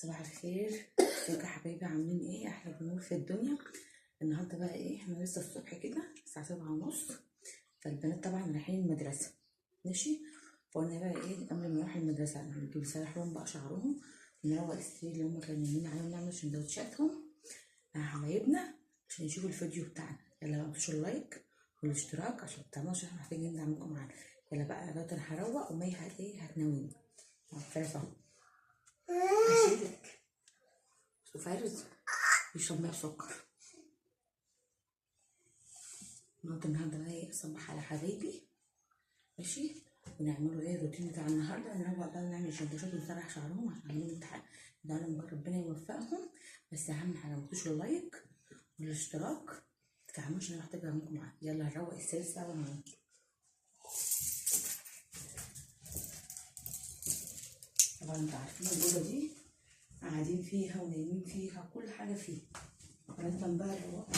صباح الخير. ازيكم يا حبايبي؟ عاملين ايه؟ احلى بنور في الدنيا. النهارده بقى ايه، احنا لسه الصبح كده الساعه 7:30، فالبنات طبعا رايحين المدرسه. ماشي. فقلنا بقى ايه، قبل ما نروح المدرسه نجيب نسرح لهم بقى شعرهم، ونروق السرير اللي هم كانوا نايمين عليه، ونعمل سندوتشاتهم مع حبايبنا عشان يشوفوا الفيديو بتاعنا. يلا بقى متنسوش اللايك والاشتراك عشان متعملوش، احنا محتاجين ندعمكم معانا. يلا بقى دلوقتي انا هروق، ومي هتناويني عارفه اهو. هشيلك وفارس يشرب ميه سكر. النهارده بقى ايه، اصبح على حبايبي. ماشي. ونعملوا ايه الروتين بتاع النهارده، نروق بقى ونعمل سندوتشات ونسرح شعرهم عشان عندهم امتحان. ده لما ربنا يوفقهم. بس اهم حاجه متنسوش اللايك والاشتراك، متتعملوش، عشان انا محتاجه منكم معايا. يلا نروق السلسله بقى ونعمل. طبعا انتوا عارفين الاوضه دي قاعدين فيها ونايمين فيها، كل حاجه فيها. لازم بقى نروق.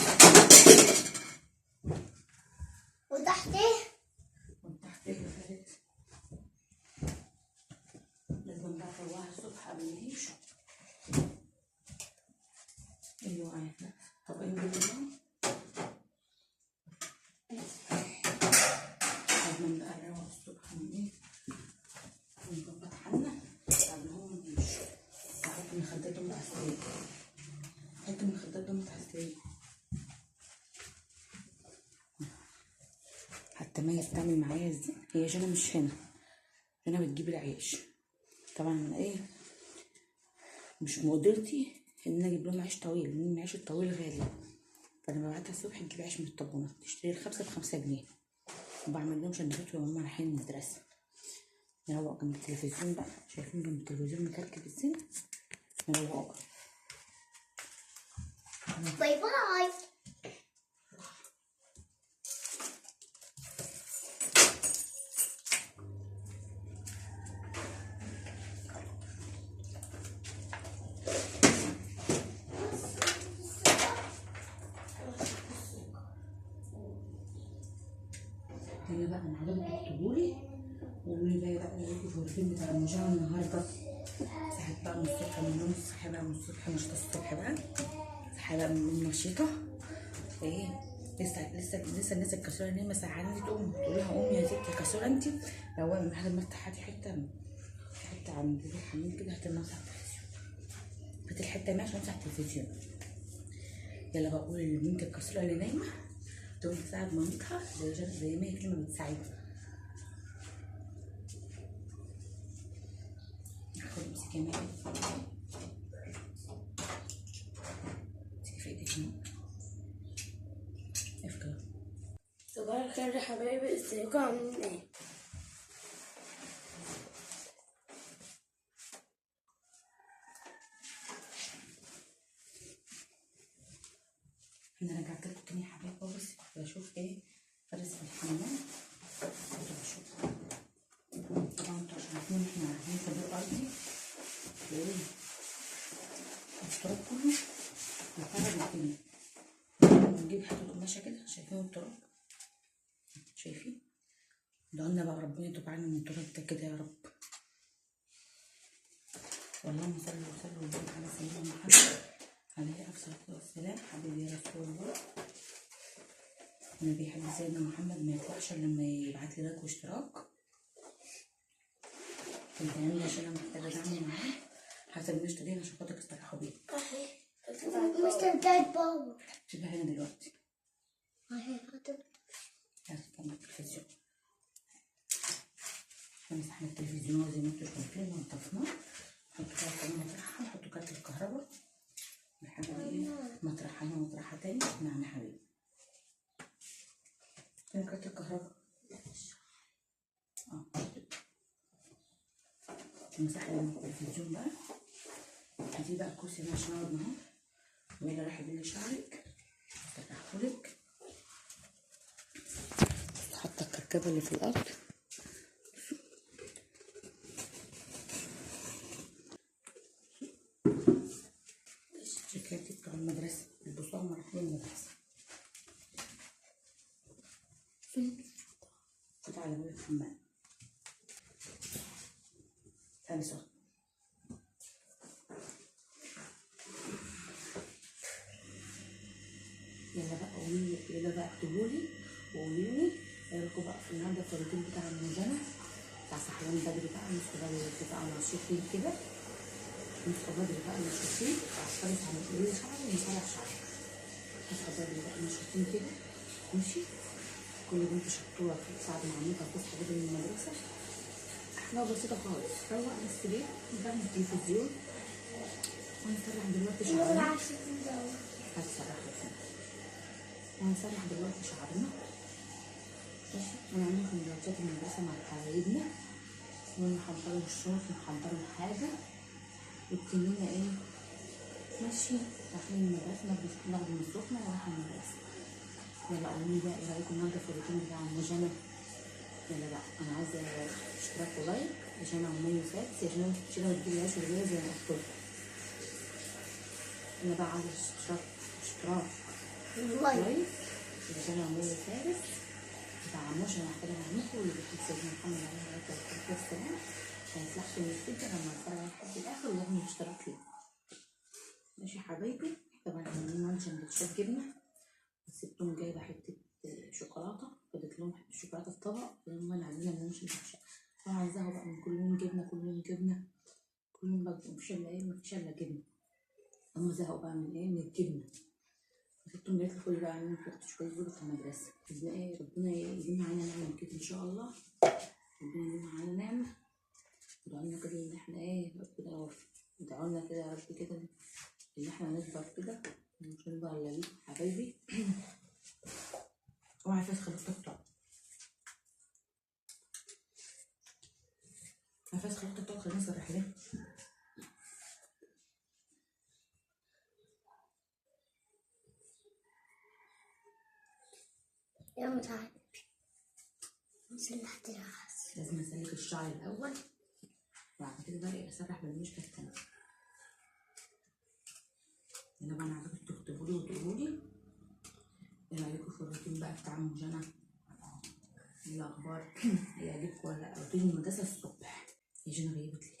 وتحت ايه؟ وتحت ايه يا فارس؟ لازم بقى نروقها الصبح قبل ما يمشوا. ايوه عارفه. طب انجز لازم بقى نروق الصبح من ايه، ونظبط حالنا قبل هم يمشوا. نحط مخداتهم تحت السرير، نحط مخداتهم تحت السرير. حتى مي بتعمل معايا ازاي، هي جنى مش هنا، جنى بتجيب العيش. طبعا ايه، مش مقدرتي ان انا اجيب لهم عيش طويل، لان العيش الطويل غالي. فانا ببعتها الصبح تجيب عيش من الطابونه، تشتري الخمسه ب5 جنيه، وبعمل لهم سندوتشات وهم رايحين المدرسه. نروق جنب التلفزيون بقى، شايفين جنب التلفزيون مكركب السن، نروق. باي باي. هنا بقى انا عايزاكم تكتبولي وقولوا لي بقى ايه الروتين بتاع المذاكره النهارده. صحيت بقى من الصبح من النوم، صحيت بقى من الصبح، نشيطه الصبح بقى، صحيت بقى من النوم نشيطه. ايه، لسه الناس الكسوله نايمه ساعه تقوم تقول لها قومي يا ستي يا كسوله انت. روقي من حاجه، المفتاح هاتي حته عند بيت الحمام كده، هاتي المسح التلفزيون، هاتي الحته دي عشان امسح التلفزيون. يلا بقى قولي لبنت الكسوله اللي نايمه تقوم تساعد مامتها زي ما هي كده ما بتساعدها. خد امسكي معايا، امسكي في ايدك افكر. صباح الخير يا حبايبي، ازيكم عاملين ايه؟ انا رجعت لكم تاني يا حبايبي، بس كنت بشوف ايه فارس في الحمام، كنت بشوف. طبعا انتوا عشان عارفين احنا قاعدين في دور ارضي، ايه التراب كله بيخرب الدنيا. نجيب حته قماشه كده، شايفين التراب؟ شايفين؟ دعونا بقى ربنا يتوب علينا من التراب ده كده يا رب. اللهم صل وسلم وبارك على سيدنا محمد عليه الصلاه والسلام. حبيبي يا رسول الله، انا بيحب سيدنا محمد ما يطلعش الا لما يبعت لي لايك واشتراك. كنت عامله عشان انا محتاجه دعم معاه، حسب النشطه دي عشان خاطرك استريحوا بيها. مستر بتاعت بابا سيبها هنا دلوقتي. اهي هاتي كمان التلفزيون. مسحنا التلفزيون زي ما انتوا شايفين ونضفناه. نحط كده كمان مطرحها، نحط كارت الكهرباء لحد ايه مطرحها هنا ومطرحها تاني. نعم يا حبيبي، فين كارت الكهرباء؟ مسحنا التلفزيون بقى. هاتي بقى الكرسي ده عشان اقعد معاه، ويلا رايحه بيلي شعرك هسرحهولك. حاطه الكركبه اللي في الارض، شكلتي بتوع المدرسه البصوا هم رايحين المدرسه. كنت على باب الحمام ثاني صوت. كده بقى اكتبولي وقولولي ايه رايكم بقى في النهارده في الروتين بتاع المجنة بتاع صحيان بدري بقى نصحى بدري بقى نشيطين كده، نصحى بدري بقى نشيطين وعسكري هنقول لي شعري ونصلح شعري، نصحى بدري بقى نشيطين كده ماشي. كل بنت شطوره كده ساعة ما عمتها تصحى بدري من المدرسة، حاجة بسيطة خالص، روق بس ليه نفتح التلفزيون ونسرح دلوقتي شعرنا. هتسرح لك وهنسرح دلوقتي شعرنا ماشي، ونعمل سندوتشات المدرسة مع حبايبنا ونحضروا الشنط ونحضروا الحاجة وابتدينا ايه ماشي رايحين المدرسة ناخد من السخنة ورايحين المدرسة. يلا قولولي بقى ايه رايكم النهارده في الروتين بتاع المجنة. يلا بقى انا عايزة اشتراك ولايك عشان عمال فات عشان تشيلها وتجيبي عيش ورجالة زي ما قلتلكوا. انا بقى عايزة اشتراك لايك عشان عمال فارس متعموش. انا محتاجة اعملكوا اللي بيحب سيدنا محمد عليه الصلاة والسلام هيفلحكوا من الفيديو لما اتفرج على لحد الاخر ويعمل اشتراك فيه ماشي يا حبايبي. طبعا عاملين سندوتشات جبنة سبتهم جايبة حتة شوكولاتة، فضلت لهم حتة شوكولاتة في طبق لما انا عايزين ما مش متعشى، انا عايزاها بقى من كل يوم جبنة كل يوم جبنة كل يوم بقى مفيش الا ايه مفيش الا جبنة، هما زهقوا بقى من ايه من الجبنة. سبتهم جاية الفل بقى عاملين حتة شوكولاتة زبدة في المدرسة. باذن ايه ربنا يديم معانا نعمة كده ان شاء الله، ربنا يديم معانا نعمة. ادعولنا كده ان احنا ايه ربنا يوفق، ادعولنا كده يا رب كده ان احنا نكبر كده مش نكبر الا بيكم حبايبي. اوعى فاس خليك تقطع نفس خليك تقطع خلينا نسرح ليه. يا متعب سلحت الراس. لازم اسلك الشعر الاول وبعد كده بقى اسرح بالمشكله التانية. انا بقى انا عايزاكم تكتبولي وتقولولي ايه رايكم في الروتين بقى بتاع مجنة، ايه الاخبار هيعجبكم ولا لا. روتين المدرسه الصبح يا جنى غيبت لي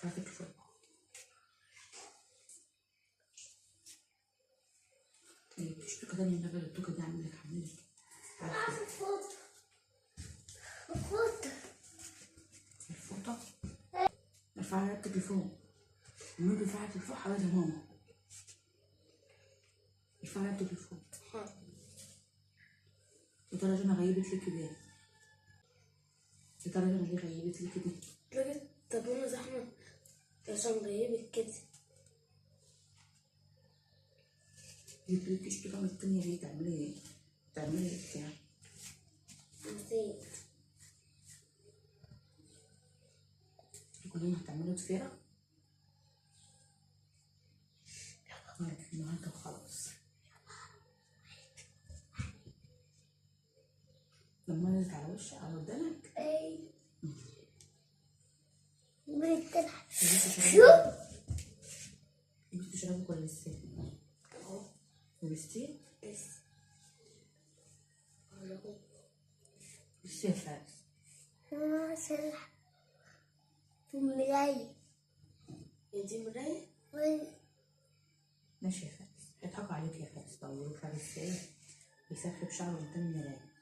فاتك شويه التوكه تانية النبي التوكه دي عامل لك حمام الفوطه ارفعي رقبتك لفوق المهم ارفعي رقبتك لفوق حوالي ماما ارفعي رقبتك لفوق. يا ترى جنى غيبت لك ليه؟ يا ترى جنى ليه غيبت لك دي؟ لقيت طابونة زحمة عشان غيبت كده. جبتلك اشتراك التانية ليه تعملي ايه؟ تعملي ايه بتاع؟ نسيت. كلنا هتعملوا ضفيرة؟ النهارده وخلاص. لما نزلت على وشك على ودانك اي بتلعب لبست شرابك ولا لسه؟ لبستيه؟ لسه يا فارس؟ ما سلح في المراية. دي مراية؟ ماشي يا فارس هيضحكوا عليك يا فارس بقى يقولوا فارس ايه بيسرح بشعره قدام المراية.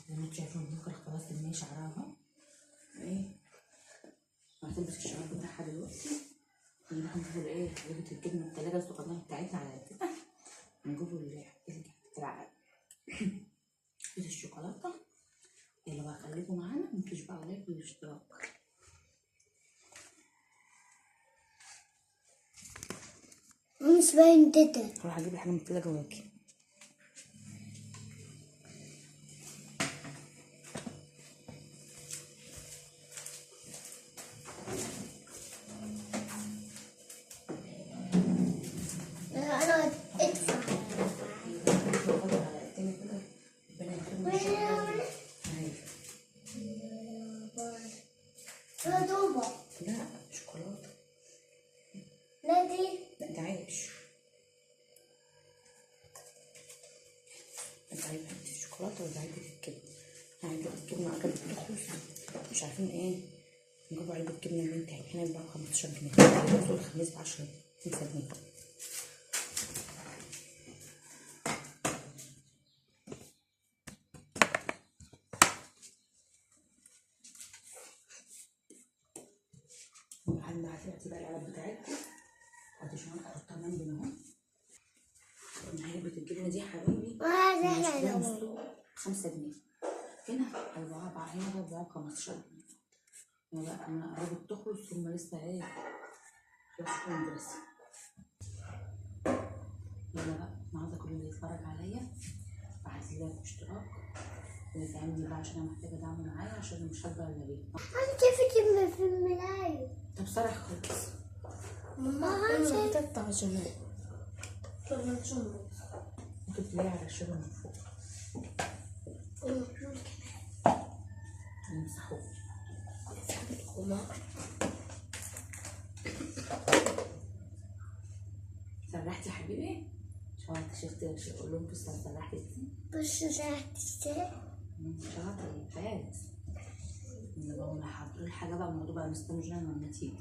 زي ما انتوا شايفين بكرة خلاص ترمي شعرها اهو ايه هتلبس الشعر بتاعها دلوقتي ونروح نجيبوا الايه علبة الجبنة التلاجة الصغيرة بتاعتنا على قدنا ونجيبوا بتاع كيس الشوكولاتة. يلا بقى خليكم معانا مفيش بقى لايك والاشتراك. مش باين تتا. هروح اجيب حاجة من التلاجة واجي. انا ادفع. لا دوبة. لا شوكولاتة. لا دي. لا ده عيش. انت عايز شوكولاتة. الشوكولاته ولا علبه الجبنه. علبه الجبنه قربت تخلص، مش عارفين ايه نجيبوا علبه جبنه من تاني. احنا بنبيعها ب 15 جنيه، بنوصل الخميس ب 10 جنيه. هتبعتي بقى العلب بتاعتكم، عشان احطها جنبنا اهو. علبة الجبنة دي يا حبايبي 5 جنيه، هنا هنا ب 15 جنيه. بقى انا قربت تخلص، هما لسه ايه خلصوا المدرسة. يلا بقى النهارده كل اللي يتفرج عليا بعت لي لايك واشتراك ويدعمني بقى، عشان انا محتاجة دعم معايا، عشان أنا مش هقدر الا بيه. انا كيف في الملاية؟ طب صرخ خالص. ماما انا بتقطع جمال. طب ما تشمر ممكن تلاقي على الشغل من فوق نمسحوه. سرحتي يا حبيبي؟ شفت اقول لهم بس سرحتي ازاي؟ بس سرحت ازاي؟ شاطر فارس. اللي بقى انا حاضر الحاجه بقى، الموضوع بقى مستنجنا من النتيجه،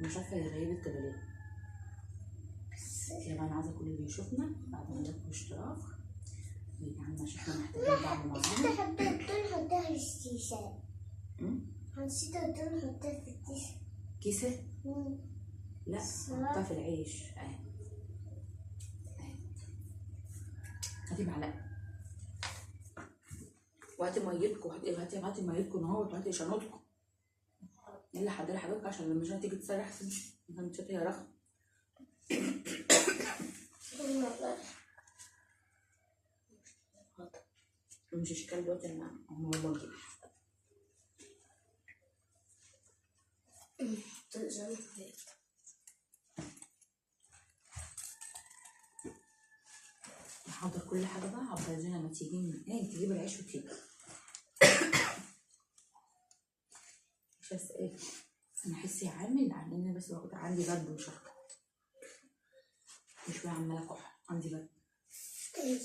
مش عارفه هي غيبت كده ليه. يبقى انا عايزه كل اللي يشوفنا بعد ما لايك واشتراك ويدعمنا، عشان احنا محتاجين دعم معانا. حبيت نحطها في الكيسة. نسيت نحطها في الكيسة. كيسه؟ لا حطها في العيش. اهي هاتي معلقه وهاتي ميتكم، هاتي ميتكم اهوت، وهاتي شنطكم. يلا حضري حضرتك عشان لما جاي تيجي تسرح تمشي، انت يا رخم. مش اشكال دلوقتي انا هو باجي. حاضر كل حاجه بقى، عقبال لما تيجي ايه تجيب العيش وتيجي. بس ايه انا حسي عامل عن ان انا بس باخد عندي برد وشرق، مش عماله كح، عندي برد. ايه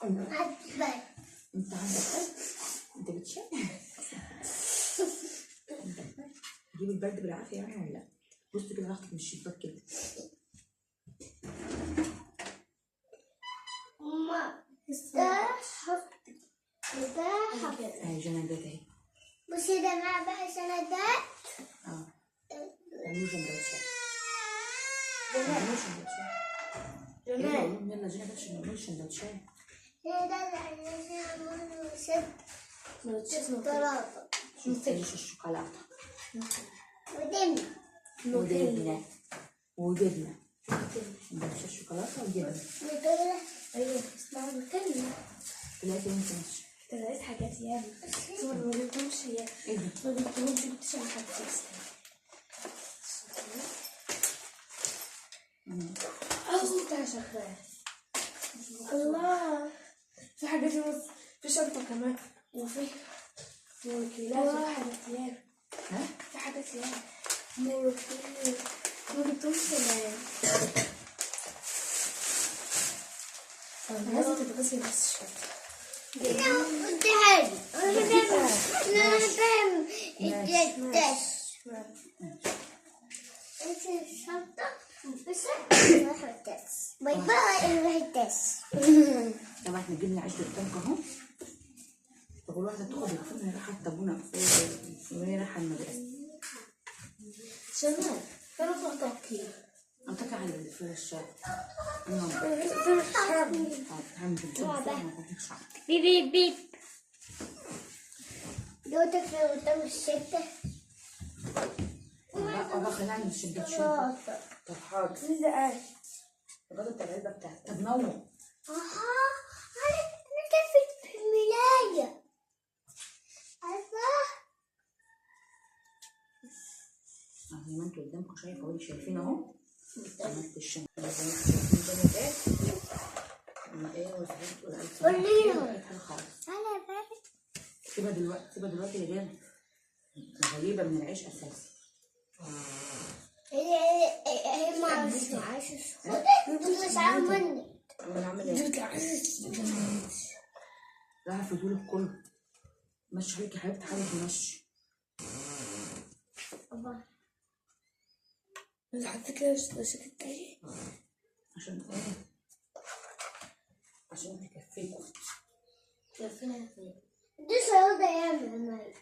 انت عندك برد؟ انت بتشم؟ عندك برد؟ تجيب البرد بالعافيه يعني ولا لا؟ بص كده باخدك من الشباك كده. ماما اهي جنى جت اهي. بصي ده مع بقى سندات. اعملوا سندوتشات. اعملوا سندوتشات. يلا جنى بس نعمل سندوتشات. سندوتشات الشوكولاته وجبنه سندوتشات الشوكولاته وجبنه. ايوه اسمعوا الكلمه دلوقتي انت ماشي طلعت حاجات يعني صور ما جبتهمش هي. ايه ده؟ ما جبتش على حاجات بتاع شغال. الله في حاجات في شنطة كمان وفي موكيلات وحاجات ياما. في حاجات ياما ما جبتهمش لازم تتغسل بس الشنطة. انت حاجة انا فاهم الدش انت الشنطة بس نروح الدش. باي باي نروح الدش. طبعا احنا جبنا عيش قدامكم اهو. كل واحدة تاخد الفرن رايحة تبونا وهي رايحة المدرسة. شمال كانوا فوقتك أعطاك على الفرش. بيب بيب بيب دوتك في قدام الشتة. لا خلينا نعمل السندوتشات. طب حاضر. ازاي؟ غلط العلبة بتاعتي. طب نور. أنا كيف في الملاية؟ عارفة؟ زي ما انتوا قدامكم شايفين اهو. عملت الشنطة زي ما انتوا شايفين كده ايه وزعت والألف. قوليهم. سيبها دلوقتي اللي جايه غريبة من العيش أساسي. هي ما عايشة مش عامل مني. أنا عامل إيه؟ هفردهولك كله. مشي عليك يا حبيبتي، حاولي تمشي. أبا أنا حتى كده مش تاني عشان ايه؟ عشان تكفيكوا. كفينا فين؟ دي شوكولاتة ياما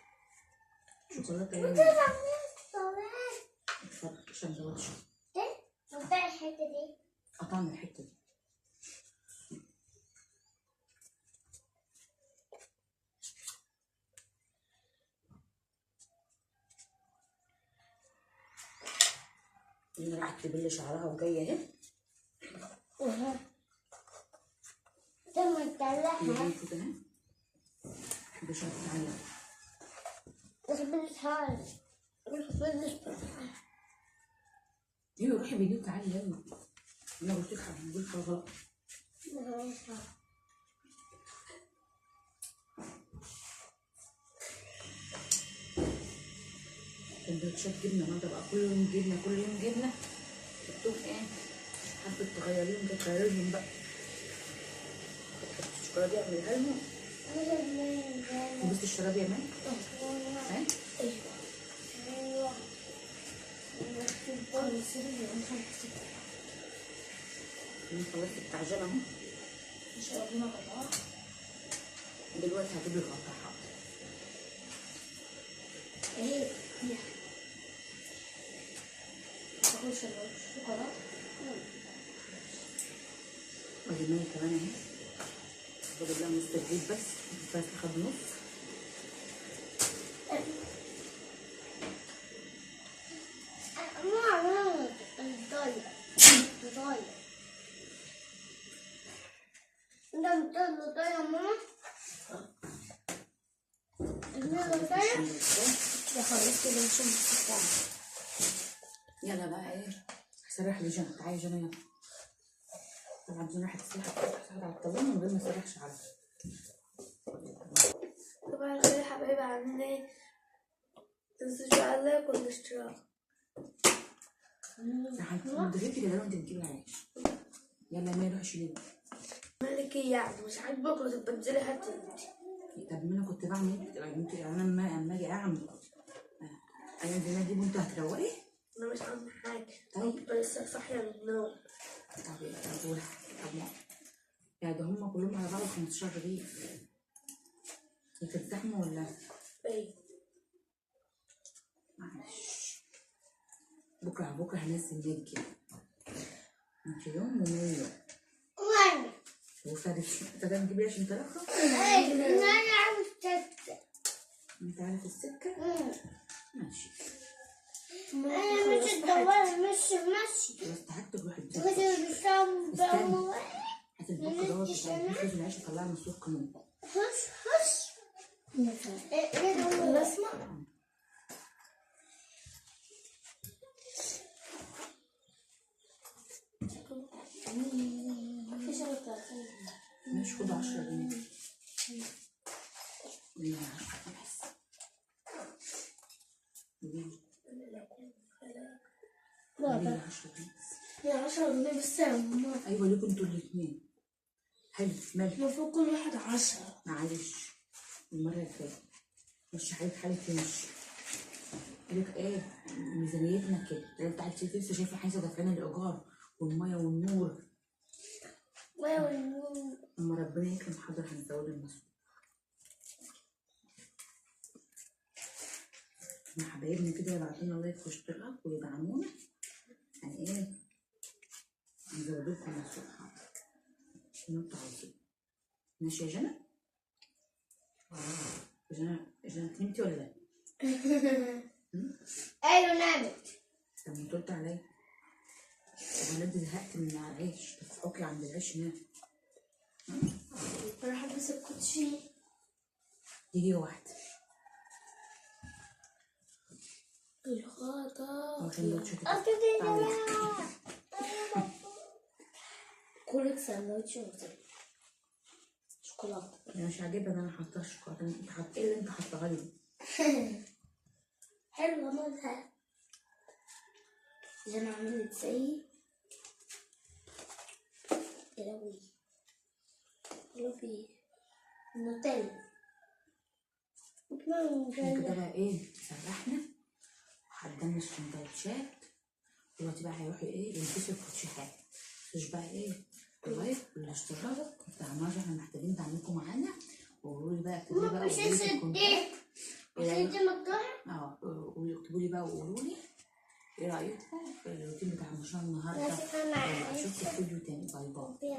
شوكولاتة ايه؟ اتفضل عشان سندوتش. قطعي الحتة دي. قطعنا الحتة دي. اللي راحت تبل شعرها وجاية اهي. ثم تطلعها. نجيب كده اهي. بشوية تعلق. تخبز هاي. ايوه روحي فيديو تعالي يلا. انا قلت لك هقول حاجة غلط. سندوتشات جبنة النهارده بقى، كل يوم جبنة كل يوم جبنة. جبتهم ايه؟ حابة تغيريهم ده تغيريهم بقى. الشوكولاتة دي اعملها لهم. لبست الشراب يا مان؟ ها؟ ايوه. انا خلصت التعجان اهو. مش ربنا قطعها. دلوقتي هجيب لك قطعها. ايه هي تاكل شوكولاته. ادي مية كمان اهي. فاضل لها نص البيت بس تاخد نص. ماما الضايع انت الضايع يا ماما. يا خلصت الشمس بتاعي. يلا بقى ايه؟ هسرح لي جنى. تعالي جنى يلا. طبعا جنى هتسرح على الطاولة من غير ما اسرح شعرها. طبعا يا حبايبي عاملين ايه؟ متنسوش بقى اللايك والاشتراك. هتدربي كده لو انت بتجيبي العيش. يلا ما يروحش ليه؟ مالك ايه يعني؟ مش عاجبك وتبقى تنزلي هاتي انتي. طب ما انا كنت بعمل ايه؟ انت انا اما اجي اعمل انا زي ما اجيب وانت هتروقي. انا مش عامله حاجه. طيب لسه صاحيه من النوم. طب يعني ده هم كلهم على بعض 15 رغيف. انت بتزحموا ولا؟ ايه معلش. بكره هنزل نجي. انت يوم ومين يوم. وفادي نجيب لي عشان ترخص. انا عاوز تبدا. انت عارف السكه؟ ماشي. انا مش الدوار ماشي. خلاص تعبت تروح البيت. هات البوك دوت بتاع الفلوس العيش وطلعها من السوق كمان. هش ايه اسمع. ماشي خد 10 جنيه. قولي 10 جنيه بس. قولي 10 جنيه بس. يا 10 جنيه بس يا ماما. ايوه ليكوا انتوا الاثنين. حلو مالك؟ المفروض كل واحد 10. معلش المرة اللي فاتت. مش حالك تمشي. قالك ايه ميزانيتنا كده. لو انت عايز لسه شايفه حاجه دافعين الايجار والميه والنور. اما ربنا يكرم حاضر هنزود المصروف. احنا حبايبنا كده يبعتوا لنا لايك واشتراك ويدعمونا. يعني ايه نزود لكم المصروف حاضر. انتوا عاوزين. ماشي يا جنى؟ جنى نمتي ولا لا؟ ايوه نامت. طب ما ترد عليا. طب انا زهقت من العيش. تفحكي عند العيش هناك. انا حابس الكوتشي. يجي واحدة. الخطا. كلك سندوتش شوكولاته. انا مش عاجبها ان انا حاطه شوكولاته. انت حاطه ايه اللي انت حاطاها لي؟ حلوه مالها. زي ما عملت زي يلوي. النوتيلا. احنا كده بقى ايه سرحنا وحضرنا السندوتشات. دلوقتي بقى هيروحوا ايه يلبسوا الكوتشيهات. مش بقى ايه اللايك والاشتراك والدعم، احنا محتاجين دعمكم معانا. وقولوا لي بقى اكتبوا لي بقى وقولوا لي في الكومنتات. واكتبوا لي بقى وقولوا لي ايه رايكم في الروتين بتاع مشروع النهارده. اشوفكم في فيديو تاني. باي باي.